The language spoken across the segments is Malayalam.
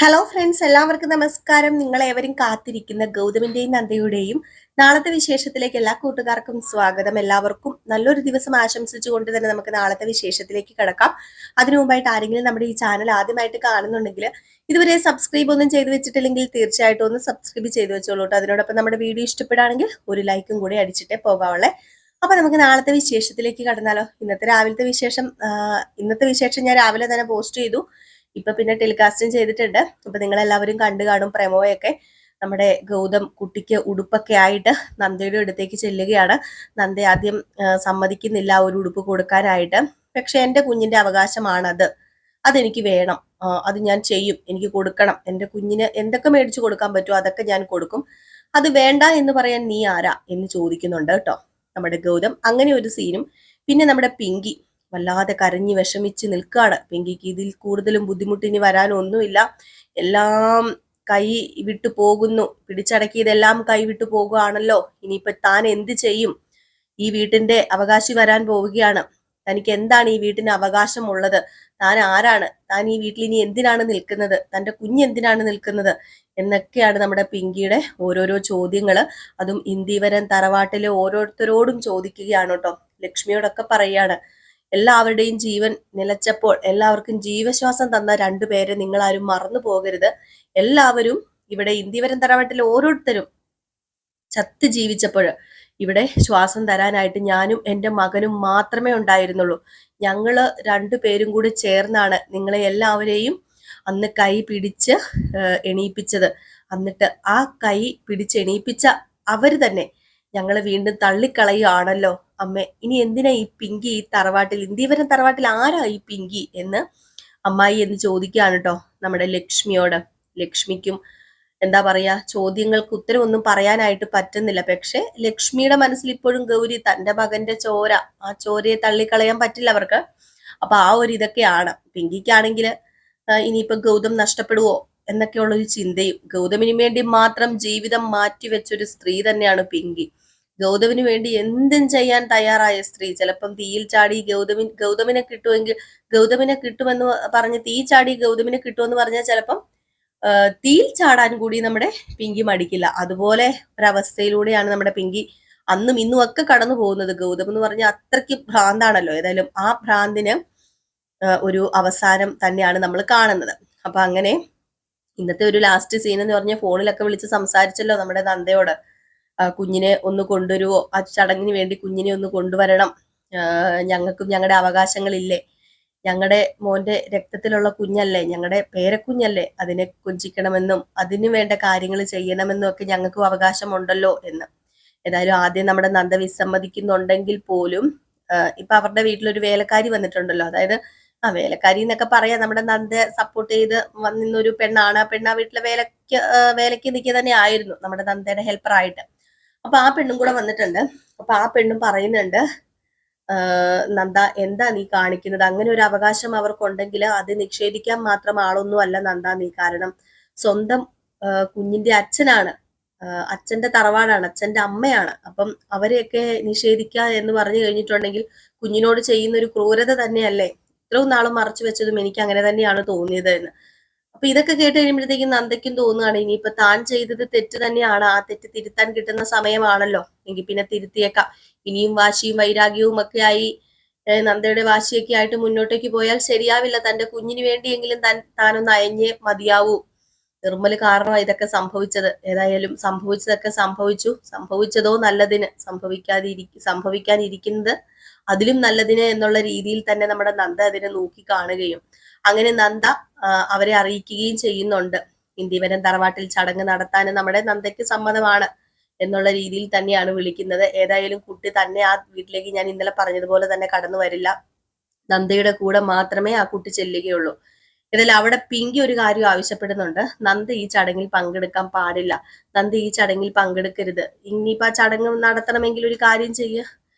ഹലോ ഫ്രണ്ട്സ്, എല്ലാവർക്കും നമസ്കാരം. നിങ്ങളേവരും കാത്തിരിക്കുന്ന ഗൗതമിന്റെയും നന്ദയുടെയും നാളത്തെ വിശേഷത്തിലേക്ക് എല്ലാ കൂട്ടുകാർക്കും സ്വാഗതം. എല്ലാവർക്കും നല്ലൊരു ദിവസം ആശംസിച്ചുകൊണ്ട് തന്നെ നമുക്ക് നാളത്തെ വിശേഷത്തിലേക്ക് കിടക്കാം. അതിനു മുമ്പായിട്ട് ആരെങ്കിലും നമ്മുടെ ഈ ചാനൽ ആദ്യമായിട്ട് കാണുന്നുണ്ടെങ്കിൽ ഇതുവരെ സബ്സ്ക്രൈബ് ഒന്നും ചെയ്തു വെച്ചിട്ടില്ലെങ്കിൽ തീർച്ചയായിട്ടും ഒന്ന് സബ്സ്ക്രൈബ് ചെയ്ത് വെച്ചോളൂ. അതിനോടൊപ്പം നമ്മുടെ വീഡിയോ ഇഷ്ടപ്പെടുകയാണെങ്കിൽ ഒരു ലൈക്കും കൂടി അടിച്ചിട്ടേ പോകാവുള്ളേ. അപ്പൊ നമുക്ക് നാളത്തെ വിശേഷത്തിലേക്ക് കടന്നാലോ. ഇന്നത്തെ വിശേഷം ഞാൻ രാവിലെ തന്നെ പോസ്റ്റ് ചെയ്തു. ഇപ്പൊ പിന്നെ ടെലികാസ്റ്റും ചെയ്തിട്ടുണ്ട്. അപ്പൊ നിങ്ങൾ എല്ലാവരും കണ്ടു കാണും പ്രമോയൊക്കെ. നമ്മുടെ ഗൗതം കുട്ടിക്ക് ഉടുപ്പൊക്കെ ആയിട്ട് നന്ദയുടെ അടുത്തേക്ക് ചെല്ലുകയാണ്. നന്ദ ആദ്യം സമ്മതിക്കുന്നില്ല ഒരു ഉടുപ്പ് കൊടുക്കാനായിട്ട്. പക്ഷെ എന്റെ കുഞ്ഞിന്റെ അവകാശമാണത്, അതെനിക്ക് വേണം, അത് ഞാൻ ചെയ്യും, എനിക്ക് കൊടുക്കണം, എന്റെ കുഞ്ഞിന് എന്തൊക്കെ മേടിച്ചു കൊടുക്കാൻ പറ്റുമോ അതൊക്കെ ഞാൻ കൊടുക്കും, അത് വേണ്ട എന്ന് പറയാൻ നീ ആരാ എന്ന് ചോദിക്കുന്നുണ്ട് കേട്ടോ നമ്മുടെ ഗൗതം. അങ്ങനെ ഒരു സീനും. പിന്നെ നമ്മുടെ പിങ്കി വല്ലാതെ കരഞ്ഞു വിഷമിച്ച് നിൽക്കുകയാണ്. പിങ്കിക്ക് ഇതിൽ കൂടുതലും ബുദ്ധിമുട്ടിനി വരാനൊന്നുമില്ല. എല്ലാം കൈ വിട്ടു പോകുന്നു, പിടിച്ചടക്കിയതെല്ലാം കൈ വിട്ടു പോകുകയാണല്ലോ. ഇനിയിപ്പൊ താൻ എന്ത് ചെയ്യും? ഈ വീട്ടിന്റെ അവകാശി വരാൻ പോവുകയാണ്. തനിക്ക് എന്താണ് ഈ വീട്ടിന് അവകാശമുള്ളത്? താൻ ആരാണ്? താൻ ഈ വീട്ടിൽ ഇനി എന്തിനാണ് നിൽക്കുന്നത്? തന്റെ കുഞ്ഞ് എന്തിനാണ് നിൽക്കുന്നത് എന്നൊക്കെയാണ് നമ്മുടെ പിങ്കിയുടെ ഓരോരോ ചോദ്യങ്ങള്. അതും ഇന്ദീവരൻ തറവാട്ടിലെ ഓരോരുത്തരോടും ചോദിക്കുകയാണ് കേട്ടോ. ലക്ഷ്മിയോടൊക്കെ പറയാണ്, എല്ലാവരുടെയും ജീവൻ നിലച്ചപ്പോൾ എല്ലാവർക്കും ജീവശ്വാസം തന്ന രണ്ടുപേരെ നിങ്ങൾ ആരും മറന്നു പോകരുത്. എല്ലാവരും ഇവിടെ ഇന്ത്യവരം തറവാട്ടിൽ ഓരോരുത്തരും ചത്ത് ജീവിച്ചപ്പോൾ ഇവിടെ ശ്വാസം തരാനായിട്ട് ഞാനും എൻ്റെ മകനും മാത്രമേ ഉണ്ടായിരുന്നുള്ളൂ. ഞങ്ങള് രണ്ടുപേരും കൂടി ചേർന്നാണ് നിങ്ങളെ എല്ലാവരെയും അന്ന് കൈ പിടിച്ച് എണീപ്പിച്ചത്. എന്നിട്ട് ആ കൈ പിടിച്ച് എണീപ്പിച്ച അവര് തന്നെ ഞങ്ങളെ വീണ്ടും തള്ളിക്കളയുകയാണല്ലോ അമ്മേ. ഇനി എന്തിനാ ഈ പിങ്കി ഈ തറവാട്ടിൽ, ഇന്ത്യവരം തറവാട്ടിൽ ആരാ ഈ പിങ്കി എന്ന് അമ്മായി എന്ന് ചോദിക്കുകയാണ് കേട്ടോ നമ്മുടെ ലക്ഷ്മിയോട്. ലക്ഷ്മിക്കും എന്താ പറയാ, ചോദ്യങ്ങൾക്ക് ഉത്തരവൊന്നും പറയാനായിട്ട് പറ്റുന്നില്ല. പക്ഷെ ലക്ഷ്മിയുടെ മനസ്സിൽ ഇപ്പോഴും ഗൗരി തന്റെ മകന്റെ ചോര, ആ ചോരയെ തള്ളിക്കളയാൻ പറ്റില്ല അവർക്ക്. അപ്പൊ ആ ഒരു ഇതൊക്കെയാണ്. പിങ്കിക്കാണെങ്കിൽ ഇനിയിപ്പൊ ഗൗതം നഷ്ടപ്പെടുവോ എന്നൊക്കെയുള്ള ഒരു ചിന്തയും. ഗൗതമിന് വേണ്ടി മാത്രം ജീവിതം മാറ്റിവെച്ചൊരു സ്ത്രീ തന്നെയാണ് പിങ്കി. ഗൗതമിന് വേണ്ടി എന്തും ചെയ്യാൻ തയ്യാറായ സ്ത്രീ. ചിലപ്പം തീയിൽ ചാടി ഗൗതമിനെ കിട്ടുമെന്ന് പറഞ്ഞ് തീ ചാടി ഗൗതമിനെ കിട്ടുമെന്ന് പറഞ്ഞാൽ ചിലപ്പം തീയിൽ ചാടാൻ കൂടി നമ്മുടെ പിങ്കി മടിക്കില്ല. അതുപോലെ ഒരവസ്ഥയിലൂടെയാണ് നമ്മുടെ പിങ്കി അന്നും ഇന്നും ഒക്കെ കടന്നു പോകുന്നത്. ഗൗതം എന്ന് പറഞ്ഞാൽ അത്രയ്ക്ക് ഭ്രാന്താണല്ലോ. ഏതായാലും ആ ഭ്രാന്തിന് ഒരു അവസാനം തന്നെയാണ് നമ്മൾ കാണുന്നത്. അപ്പൊ അങ്ങനെ ഇന്നത്തെ ഒരു ലാസ്റ്റ് സീൻ എന്ന് പറഞ്ഞ ഫോണിലൊക്കെ വിളിച്ച് സംസാരിച്ചല്ലോ നമ്മുടെ നന്ദയോട്. കുഞ്ഞിനെ ഒന്ന് കൊണ്ടുവരുവോ, ആ ചടങ്ങിന് വേണ്ടി കുഞ്ഞിനെ ഒന്ന് കൊണ്ടുവരണം, ഞങ്ങൾക്കും ഞങ്ങളുടെ അവകാശങ്ങളില്ലേ, ഞങ്ങളുടെ മോന്റെ രക്തത്തിലുള്ള കുഞ്ഞല്ലേ, ഞങ്ങളുടെ പേരക്കുഞ്ഞല്ലേ, അതിനെ കൊഞ്ചിക്കണമെന്നും അതിനു വേണ്ട കാര്യങ്ങൾ ചെയ്യണമെന്നും ഒക്കെ ഞങ്ങൾക്കും അവകാശമുണ്ടല്ലോ എന്ന്. ഏതായാലും ആദ്യം നമ്മുടെ നന്ദ വിസമ്മതിക്കുന്നുണ്ടെങ്കിൽ പോലും ഇപ്പൊ അവരുടെ വീട്ടിലൊരു വേലക്കാരി വന്നിട്ടുണ്ടല്ലോ. അതായത് വേലക്കാരി എന്നൊക്കെ പറയാം, നമ്മുടെ നന്ദ സപ്പോർട്ട് ചെയ്ത് വന്നിന്നൊരു പെണ്ണാണ്. ആ പെണ്ണ് ആ വീട്ടിലെ വേലയ്ക്ക് നിൽക്കുക തന്നെ ആയിരുന്നു, നമ്മുടെ നന്ദയുടെ ഹെൽപ്പറായിട്ട്. അപ്പൊ ആ പെണ്ണും കൂടെ വന്നിട്ടുണ്ട്. അപ്പൊ ആ പെണ്ണും പറയുന്നുണ്ട്, നന്ദ എന്താ നീ കാണിക്കുന്നത്? അങ്ങനെ ഒരു അവകാശം അവർക്കുണ്ടെങ്കിൽ അത് നിഷേധിക്കാൻ മാത്രം ആളൊന്നും അല്ല നന്ദ നീ. കാരണം സ്വന്തം കുഞ്ഞിന്റെ അച്ഛനാണ്, അച്ഛന്റെ തറവാടാണ്, അച്ഛന്റെ അമ്മയാണ്. അപ്പം അവരെയൊക്കെ നിഷേധിക്കുക എന്ന് പറഞ്ഞു കഴിഞ്ഞിട്ടുണ്ടെങ്കിൽ കുഞ്ഞിനോട് ചെയ്യുന്ന ഒരു ക്രൂരത തന്നെയല്ലേ. ഇത്രയും നാളും മറച്ചു വെച്ചതും എനിക്ക് അങ്ങനെ തന്നെയാണ് തോന്നിയത് എന്ന്. അപ്പൊ ഇതൊക്കെ കേട്ട് കഴിയുമ്പോഴത്തേക്കും നന്ദയ്ക്കും തോന്നുകയാണ് ഇനിയിപ്പൊ താൻ ചെയ്തത് തെറ്റ് തന്നെയാണ്, ആ തെറ്റ് തിരുത്താൻ കിട്ടുന്ന സമയമാണല്ലോ, എങ്കിൽ പിന്നെ തിരുത്തിയേക്കാം. ഇനിയും വാശിയും വൈരാഗ്യവും ഒക്കെ ആയി നന്ദയുടെ വാശിയൊക്കെ ആയിട്ട് മുന്നോട്ടേക്ക് പോയാൽ ശരിയാവില്ല. തന്റെ കുഞ്ഞിന് വേണ്ടിയെങ്കിലും താനൊന്ന് അയഞ്ഞേ മതിയാവൂ. നിർമ്മല് കാരണമാണ് ഇതൊക്കെ സംഭവിച്ചത്. ഏതായാലും സംഭവിച്ചതൊക്കെ സംഭവിച്ചതോ നല്ലതിന്, സംഭവിക്കാനിരിക്കുന്നത് അതിലും നല്ലതിന് എന്നുള്ള രീതിയിൽ തന്നെ നമ്മുടെ നന്ദ അതിനെ നോക്കി കാണുകയും അങ്ങനെ നന്ദ അവരെ അറിയിക്കുകയും ചെയ്യുന്നുണ്ട്. ഇന്ത്യവരം തറവാട്ടിൽ ചടങ്ങ് നടത്താൻ നമ്മുടെ നന്ദയ്ക്ക് സമ്മതമാണ് എന്നുള്ള രീതിയിൽ തന്നെയാണ് വിളിക്കുന്നത്. ഏതായാലും കുട്ടി തന്നെ ആ വീട്ടിലേക്ക് ഞാൻ ഇന്നലെ പറഞ്ഞതുപോലെ തന്നെ കടന്നു വരില്ല. നന്ദയുടെ കൂടെ മാത്രമേ ആ കുട്ടി ചെല്ലുകയുള്ളൂ. ഇതിൽ അവിടെ പിങ്കി ഒരു കാര്യം ആവശ്യപ്പെടുന്നുണ്ട്. നന്ദ ഈ ചടങ്ങിൽ പങ്കെടുക്കാൻ പാടില്ല, നന്ദ ഈ ചടങ്ങിൽ പങ്കെടുക്കരുത്. ഇനിയിപ്പോ ആ ചടങ്ങ് നടത്തണമെങ്കിൽ ഒരു കാര്യം ചെയ്യുക,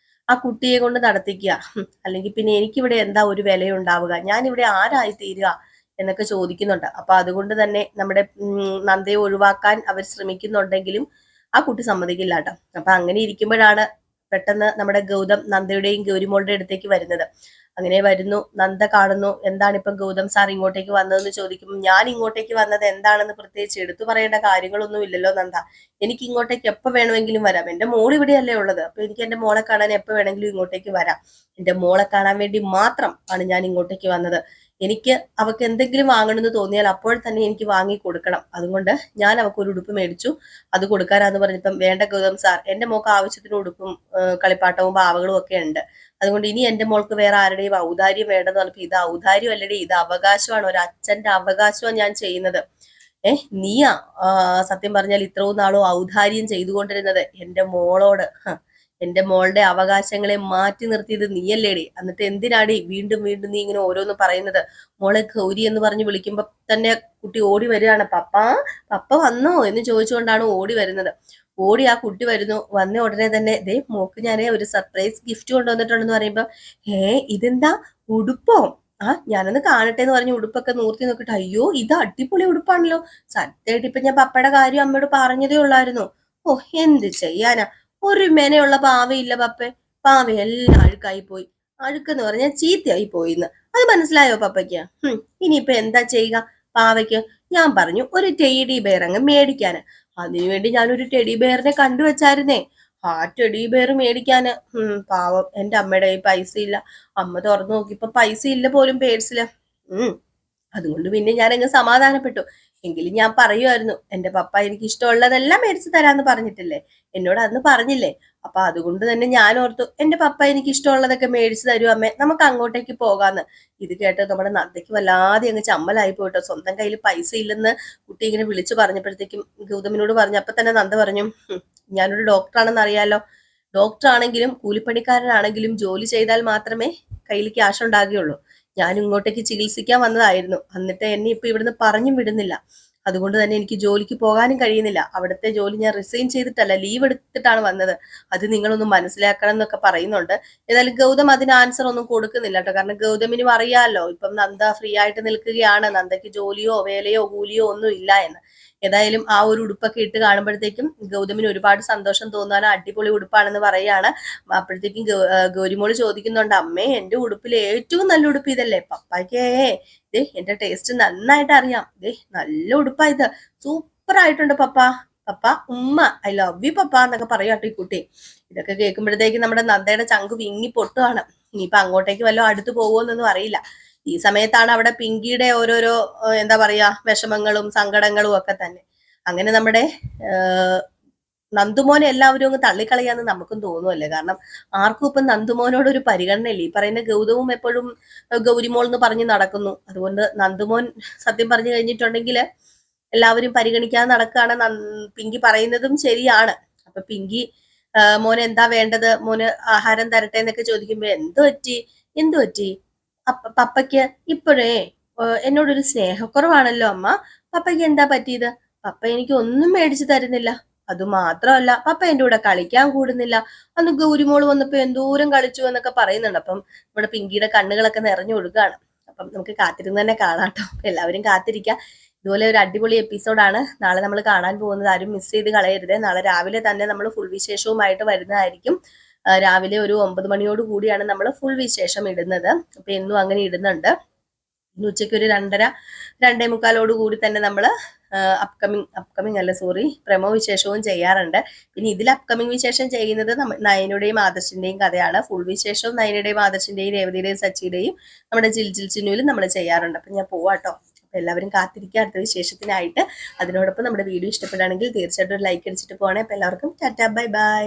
ആ കുട്ടിയെ കൊണ്ട് നടത്തിക്കുക. അല്ലെങ്കിൽ പിന്നെ എനിക്കിവിടെ എന്താ ഒരു വിലയുണ്ടാവുക, ഞാൻ ഇവിടെ ആരായി തീരുക എന്നൊക്കെ ചോദിക്കുന്നുണ്ട്. അപ്പൊ അതുകൊണ്ട് തന്നെ നമ്മുടെ നന്ദയെ ഒഴിവാക്കാൻ അവർ ശ്രമിക്കുന്നുണ്ടെങ്കിലും ആ കുട്ടി സമ്മതിക്കില്ല കേട്ടോ. അപ്പൊ അങ്ങനെ ഇരിക്കുമ്പോഴാണ് പെട്ടെന്ന് നമ്മുടെ ഗൗതം നന്ദയുടെയും ഗൗരിമോളുടെ അടുത്തേക്ക് വരുന്നത്. അങ്ങനെ വരുന്നു, നന്ദ കാണുന്നു. എന്താണ് ഇപ്പം ഗൗതം സാർ ഇങ്ങോട്ടേക്ക് വന്നതെന്ന് ചോദിക്കുമ്പോൾ ഞാൻ ഇങ്ങോട്ടേക്ക് വന്നത് എന്താണെന്ന് പ്രത്യേകിച്ച് എടുത്തു പറയേണ്ട കാര്യങ്ങളൊന്നും ഇല്ലല്ലോ നന്ദ. എനിക്ക് ഇങ്ങോട്ടേക്ക് എപ്പോൾ വേണമെങ്കിലും വരാം. എന്റെ മോൾ ഇവിടെയല്ലേ ഉള്ളത്. അപ്പൊ എനിക്ക് എന്റെ മോളെ കാണാൻ എപ്പോൾ വേണമെങ്കിലും ഇങ്ങോട്ടേക്ക് വരാം. എന്റെ മോളെ കാണാൻ വേണ്ടി മാത്രം ആണ് ഞാൻ ഇങ്ങോട്ടേക്ക് വന്നത്. എനിക്ക് അവക്ക് എന്തെങ്കിലും വാങ്ങണമെന്ന് തോന്നിയാൽ അപ്പോൾ തന്നെ എനിക്ക് വാങ്ങി കൊടുക്കണം. അതുകൊണ്ട് ഞാൻ അവക്ക് ഒരു ഉടുപ്പ് മേടിച്ചു, അത് കൊടുക്കാനാന്ന് പറഞ്ഞപ്പം വേണ്ട ഗൗതം സാർ, എന്റെ മോൾക്ക് ആവശ്യത്തിന് ഉടുപ്പും കളിപ്പാട്ടവും പാവകളും ഒക്കെ ഉണ്ട്. അതുകൊണ്ട് ഇനി എന്റെ മോൾക്ക് വേറെ ആരുടെയും ഔദാര്യം വേണ്ടെന്ന് പറഞ്ഞപ്പോ ഇത് ഔദാര്യം അല്ലടി, ഇത് അവകാശമാണ്, ഒരു അച്ഛന്റെ അവകാശമാണ് ഞാൻ ചെയ്യുന്നത്. നീയാ സത്യം പറഞ്ഞാൽ ഇത്രയും നാളും ഔദാര്യം ചെയ്തുകൊണ്ടിരുന്നത് എന്റെ മോളോട്. എന്റെ മോളുടെ അവകാശങ്ങളെ മാറ്റി നിർത്തിയത് നീയല്ലേടി. എന്നിട്ട് എന്തിനാടി വീണ്ടും വീണ്ടും നീ ഇങ്ങനെ ഓരോന്ന് പറയുന്നത്? മോളെ ഗൗരി എന്ന് പറഞ്ഞ് വിളിക്കുമ്പോ തന്നെ കുട്ടി ഓടി വരികയാണ്. പപ്പ പപ്പ വന്നോ എന്ന് ചോദിച്ചുകൊണ്ടാണ് ഓടി വരുന്നത്. ഓടി ആ കുട്ടി വരുന്നു. വന്ന ഉടനെ തന്നെ ദേ മോക്ക് ഞാൻ ഒരു സർപ്രൈസ് ഗിഫ്റ്റ് കൊണ്ടുവന്നിട്ടുണ്ടെന്ന് പറയുമ്പോ ഇതെന്താ ഉടുപ്പോ? ഞാനൊന്ന് കാണട്ടെ എന്ന് പറഞ്ഞ് ഉടുപ്പൊക്കെ നൂർത്തി നോക്കിട്ട് അയ്യോ ഇത് അടിപൊളി ഉടുപ്പാണല്ലോ. സത്യമായിട്ട് ഇപ്പൊ ഞാൻ പപ്പയുടെ കാര്യം അമ്മയോട് പറഞ്ഞതേ ഉള്ളായിരുന്നു. ഓ എന്ത് ചെയ്യാനാ, ഒരു മെനയുള്ള പാവയില്ല പപ്പേ. പാവ എല്ലാം അഴുക്കായി പോയി. അഴുക്കെന്ന് പറഞ്ഞാൽ ചീത്തയായി പോയിന്ന് അത് മനസ്സിലായോ പപ്പയ്ക്ക്? ഇനിയിപ്പൊ എന്താ ചെയ്യുക പാവയ്ക്ക്? ഞാൻ പറഞ്ഞു ഒരു ടെഡി ബെയർ അങ്ങ് മേടിക്കാന്. അതിനുവേണ്ടി ഞാനൊരു ടെഡി ബെയറിനെ കണ്ടുവച്ചായിരുന്നേ. ആ ടെഡി ബെയർ മേടിക്കാന് പാവം എന്റെ അമ്മയുടെ കയ്യിൽ പൈസ ഇല്ല. അമ്മ തുറന്നു നോക്കിയപ്പോ പൈസ ഇല്ല പോലും പേഴ്സില്. അതുകൊണ്ട് പിന്നെ ഞാൻ അങ്ങ് സമാധാനപ്പെട്ടു. എങ്കിലും ഞാൻ പറയുമായിരുന്നു എന്റെ പപ്പ എനിക്ക് ഇഷ്ടമുള്ളതെല്ലാം മേടിച്ചു തരാന്ന് പറഞ്ഞിട്ടില്ലേ, എന്നോട് അന്ന് പറഞ്ഞില്ലേ. അപ്പൊ അതുകൊണ്ട് തന്നെ ഞാൻ ഓർത്തു എന്റെ പപ്പ എനിക്ക് ഇഷ്ടമുള്ളതൊക്കെ മേടിച്ചു തരും അമ്മേ, നമുക്ക് അങ്ങോട്ടേക്ക് പോകാന്ന്. ഇത് കേട്ട് നമ്മുടെ നന്ദയ്ക്ക് വല്ലാതെ അങ്ങ് ചമ്മലായി പോയിട്ടോ. സ്വന്തം കയ്യിൽ പൈസ ഇല്ലെന്ന് കുട്ടി ഇങ്ങനെ വിളിച്ചു പറഞ്ഞപ്പോഴത്തേക്കും ഗൗതമിനോട് പറഞ്ഞു. അപ്പൊ തന്നെ നന്ദ പറഞ്ഞു, ഞാനൊരു ഡോക്ടറാണെന്ന് അറിയാലോ. ഡോക്ടർ ആണെങ്കിലും കൂലിപ്പണിക്കാരനാണെങ്കിലും ജോലി ചെയ്താൽ മാത്രമേ കയ്യിൽ ക്യാഷ് ഉണ്ടാകുകയുള്ളൂ. ഞാൻ ഇങ്ങോട്ടേക്ക് ചികിത്സിക്കാൻ വന്നതായിരുന്നു. എന്നിട്ട് എന്നെ ഇപ്പൊ ഇവിടുന്ന് പറഞ്ഞും വിടുന്നില്ല. അതുകൊണ്ട് തന്നെ എനിക്ക് ജോലിക്ക് പോകാനും കഴിയുന്നില്ല. അവിടുത്തെ ജോലി ഞാൻ റിസൈൻ ചെയ്തിട്ടല്ല, ലീവ് എടുത്തിട്ടാണ് വന്നത്. അത് നിങ്ങളൊന്ന് മനസ്സിലാക്കണം എന്നൊക്കെ പറയുന്നുണ്ട്. ഏതായാലും ഗൗതം അതിന് ആൻസർ ഒന്നും കൊടുക്കുന്നില്ല കേട്ടോ. കാരണം ഗൗതമിനും അറിയാലോ ഇപ്പം നന്ദ ഫ്രീ ആയിട്ട് നിൽക്കുകയാണ്, നന്ദയ്ക്ക് ജോലിയോ വേലയോ കൂലിയോ ഒന്നും ഇല്ല എന്ന്. ഏതായാലും ആ ഒരു ഉടുപ്പൊക്കെ ഇട്ട് കാണുമ്പോഴത്തേക്കും ഗൗതമിന് ഒരുപാട് സന്തോഷം തോന്നാൻ അടിപൊളി ഉടുപ്പാണെന്ന് പറയാണ്. അപ്പോഴത്തേക്കും ഗൗരിമോള് ചോദിക്കുന്നുണ്ട്, അമ്മേ എന്റെ ഉടുപ്പിൽ ഏറ്റവും നല്ല ഉടുപ്പ് ഇതല്ലേ? പപ്പായ്ക്കേ എന്റെ ടേസ്റ്റ് നന്നായിട്ട് അറിയാം. നല്ല ഉടുപ്പാ ഇത്, സൂപ്പർ ആയിട്ടുണ്ട് പപ്പ. പപ്പ ഉമ്മ ഐ ലവ് യു പപ്പ എന്നൊക്കെ പറയാട്ടോ ഈ കുട്ടി. ഇതൊക്കെ കേൾക്കുമ്പോഴത്തേക്ക് നമ്മുടെ നന്ദയുടെ ചങ്ക് വിങ്ങി പൊട്ടുവാണ്. ഇനിയിപ്പൊ അങ്ങോട്ടേക്ക് വല്ലതും അടുത്ത് പോകുമെന്നൊന്നും അറിയില്ല. ഈ സമയത്താണ് അവിടെ പിങ്കിയുടെ ഓരോരോ എന്താ പറയാ വിഷമങ്ങളും സങ്കടങ്ങളും ഒക്കെ തന്നെ. അങ്ങനെ നമ്മുടെ നന്ദുമോനെ എല്ലാവരും അങ്ങ് തള്ളിക്കളയാന്ന് നമുക്കും തോന്നുമല്ലേ. കാരണം ആർക്കും ഇപ്പം നന്ദുമോനോട് ഒരു പരിഗണനയില്ല. ഈ പറയുന്ന ഗൗതവും എപ്പോഴും ഗൗരിമോൾ എന്ന് പറഞ്ഞ് നടക്കുന്നു. അതുകൊണ്ട് നന്ദുമോൻ സത്യം പറഞ്ഞു കഴിഞ്ഞിട്ടുണ്ടെങ്കിൽ എല്ലാവരും പരിഗണിക്കാതെ നടക്കുകയാണ്. പിങ്കി പറയുന്നതും ശരിയാണ്. അപ്പൊ പിങ്കി മോന് എന്താ വേണ്ടത്, മോന് ആഹാരം തരട്ടെ എന്നൊക്കെ ചോദിക്കുമ്പോ എന്തു പറ്റി പപ്പയ്ക്ക് ഇപ്പോഴേ എന്നോടൊരു സ്നേഹക്കുറവാണല്ലോ അമ്മ. പപ്പയ്ക്ക് എന്താ പറ്റിയത്? പപ്പ എനിക്ക് ഒന്നും മേടിച്ചു തരുന്നില്ല. അതുമാത്രമല്ല പപ്പ എന്റെ കൂടെ കളിക്കാൻ കൂടുന്നില്ല. അന്ന് ഗൗരിമോള് വന്നപ്പോ എന്തോരം കളിച്ചു എന്നൊക്കെ പറയുന്നുണ്ട്. അപ്പം നമ്മുടെ പിങ്കിയുടെ കണ്ണുകളൊക്കെ നിറഞ്ഞു കൊടുക്കുകയാണ്. അപ്പം നമുക്ക് കാത്തിരുന്ന് തന്നെ കാണാട്ടോ. എല്ലാവരും കാത്തിരിക്കുക. ഇതുപോലെ ഒരു അടിപൊളി എപ്പിസോഡാണ് നാളെ നമ്മൾ കാണാൻ പോകുന്നത്. ആരും മിസ് ചെയ്ത് കളയരുത്. നാളെ രാവിലെ തന്നെ നമ്മൾ ഫുൾ വിശേഷവുമായിട്ട് വരുന്നതായിരിക്കും. രാവിലെ ഒരു 9 മണിയോട് കൂടിയാണ് നമ്മൾ ഫുൾ വിശേഷം ഇടുന്നത്. അപ്പൊ എന്നും അങ്ങനെ ഇടുന്നുണ്ട്. ഇന്ന് ഉച്ചയ്ക്ക് ഒരു 2:30 2:45 കൂടി തന്നെ നമ്മൾ അപ്കമിങ് അല്ല സോറി പ്രമോ വിശേഷവും ചെയ്യാറുണ്ട്. പിന്നെ ഇതിൽ അപ്കമിങ് വിശേഷം ചെയ്യുന്നത് നയനയുടെയും ആദർശിന്റെയും കഥയാണ്. ഫുൾ വിശേഷവും നയനയുടെയും ആദർശിന്റെയും രേവതിയുടെയും സച്ചിയുടെയും നമ്മുടെ ജിൽ ചിന്നുവിലും നമ്മൾ ചെയ്യാറുണ്ട്. അപ്പൊ ഞാൻ പോവാട്ടോ. അപ്പൊ എല്ലാവരും കാത്തിരിക്കുക അടുത്ത വിശേഷത്തിനായിട്ട്. അതിനോടൊപ്പം നമ്മുടെ വീഡിയോ ഇഷ്ടപ്പെടുകയാണെങ്കിൽ തീർച്ചയായിട്ടും ഒരു ലൈക്ക് അടിച്ചിട്ട് പോകണേ. അപ്പൊ എല്ലാവർക്കും ടാറ്റാ ബൈ ബൈ.